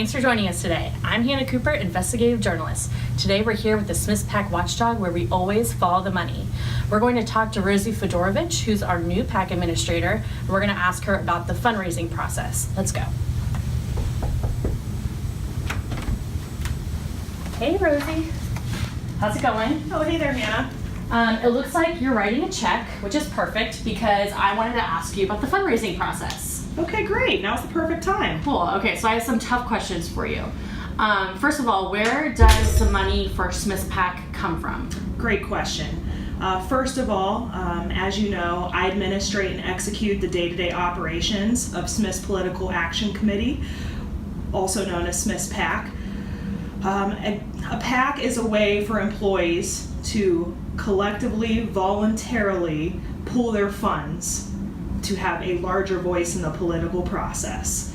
Thanks for joining us today. I'm Hannah Cooper, investigative journalist. Today we're here with the Smith's PAC Watchdog, where we always follow the money. We're going to talk to Rosie Fedorovich, who's our new PAC administrator, and we're going to ask her about the fundraising process. Let's go. Hey, Rosie. How's it going? Oh, hey there, Hannah. It looks like you're writing a check, which is perfect because I wanted to ask you about the fundraising process. Okay, great. Now's the perfect time. Cool. Okay, so I have some tough questions for you. First of all, where does the money for Smith's PAC come from? Great question. First of all, as you know, I administrate and execute the day-to-day operations of Smith's Political Action Committee, also known as Smith's PAC. A PAC is a way for employees to collectively, voluntarily pool their funds to have a larger voice in the political process.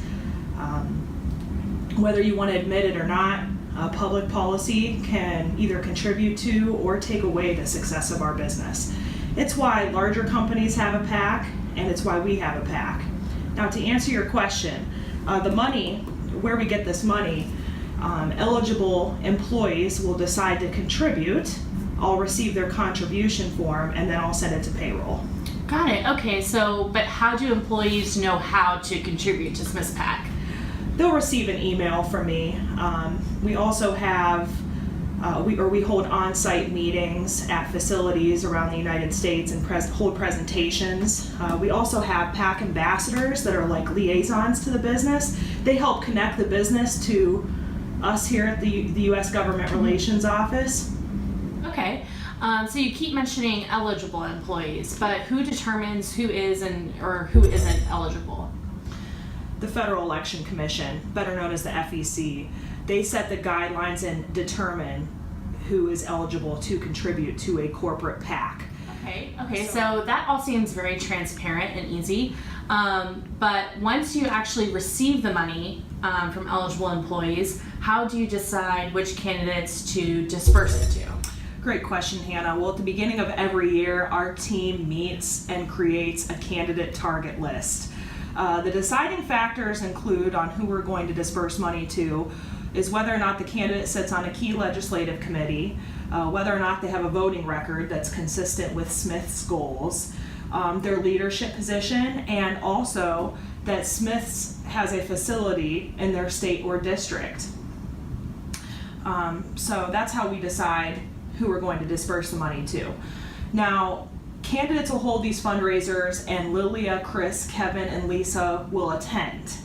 Whether you want to admit it or not, public policy can either contribute to or take away the success of our business. It's why larger companies have a PAC, and it's why we have a PAC. Now, to answer your question, the money, where we get this money, eligible employees will decide to contribute. I'll receive their contribution form, and then I'll send it to payroll. Got it. Okay, but how do employees know how to contribute to Smith's PAC? They'll receive an email from me. We also have, we hold on-site meetings at facilities around the United States and hold presentations. We also have PAC ambassadors that are like liaisons to the business. They help connect the business to us here at the U.S. Government Relations Office. Okay. So you keep mentioning eligible employees, but who determines who is or who isn't eligible? The Federal Election Commission, better known as the FEC, they set the guidelines and determine who is eligible to contribute to a corporate PAC. Okay, so that all seems very transparent and easy, but once you actually receive the money from eligible employees, how do you decide which candidates to disperse it to? Great question, Hannah. Well, at the beginning of every year, our team meets and creates a candidate target list. The deciding factors include on who we're going to disperse money to is whether or not the candidate sits on a key legislative committee, whether or not they have a voting record that's consistent with Smith's goals, their leadership position, and also that Smith's has a facility in their state or district. So that's how we decide who we're going to disperse the money to. Now, candidates will hold these fundraisers, and Lilia, Chris, Kevin, and Lisa will attend.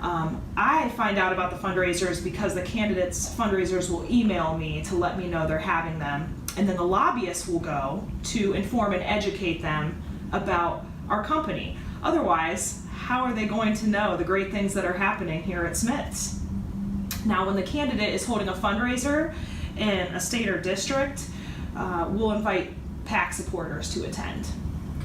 I find out about the fundraisers because the candidates' fundraisers will email me to let me know they're having them, and then the lobbyists will go to inform and educate them about our company. Otherwise, how are they going to know the great things that are happening here at Smith's? Now, when the candidate is holding a fundraiser in a state or district, we'll invite PAC supporters to attend.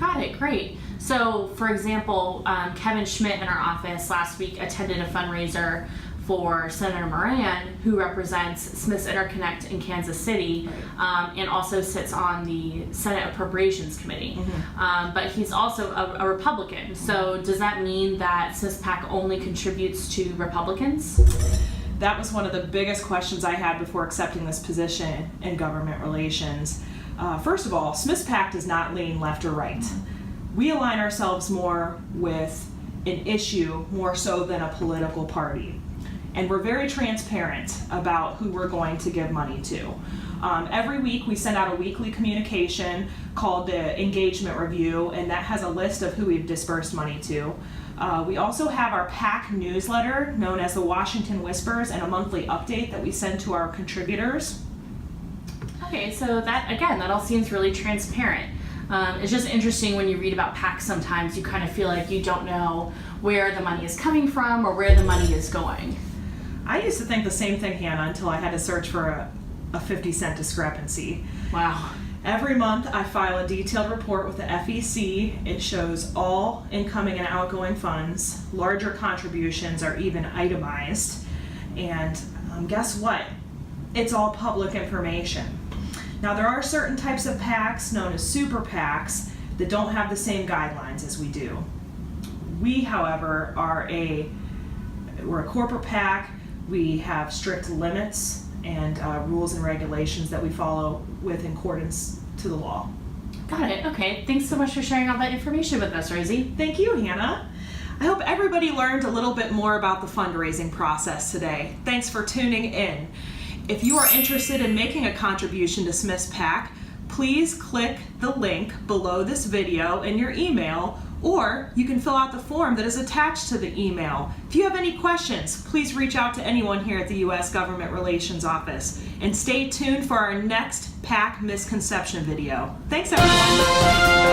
Got it, great. So, for example, Kevin Schmidt in our office last week attended a fundraiser for Senator Moran, who represents Smith's Interconnect in Kansas City, and also sits on the Senate Appropriations Committee. But he's also a Republican. So does that mean that Smith's PAC only contributes to Republicans? That was one of the biggest questions I had before accepting this position in government relations. First of all, Smith's PAC does not lean left or right. We align ourselves more with an issue more so than a political party. And we're very transparent about who we're going to give money to. Every week we send out a weekly communication called the Engagement Review, and that has a list of who we've dispersed money to. We also have our PAC newsletter known as the Washington Whispers, and a monthly update that we send to our contributors. Okay, so that all seems really transparent. It's just interesting when you read about PACs, sometimes you kind of feel like you don't know where the money is coming from or where the money is going. I used to think the same thing, Hannah, until I had to search for a 50-cent discrepancy. Wow. Every month I file a detailed report with the FEC. It shows all incoming and outgoing funds. Larger contributions are even itemized. And guess what? It's all public information. Now, there are certain types of PACs known as super PACs that don't have the same guidelines as we do. We, however, we're a corporate PAC. We have strict limits and rules and regulations that we follow with in accordance to the law. Got it. Okay. Thanks so much for sharing all that information with us, Rosie. Thank you, Hannah. I hope everybody learned a little bit more about the fundraising process today. Thanks for tuning in. If you are interested in making a contribution to Smith's PAC, please click the link below this video in your email, or you can fill out the form that is attached to the email. If you have any questions, please reach out to anyone here at the U.S. Government Relations Office. And stay tuned for our next PAC misconception video. Thanks, everyone.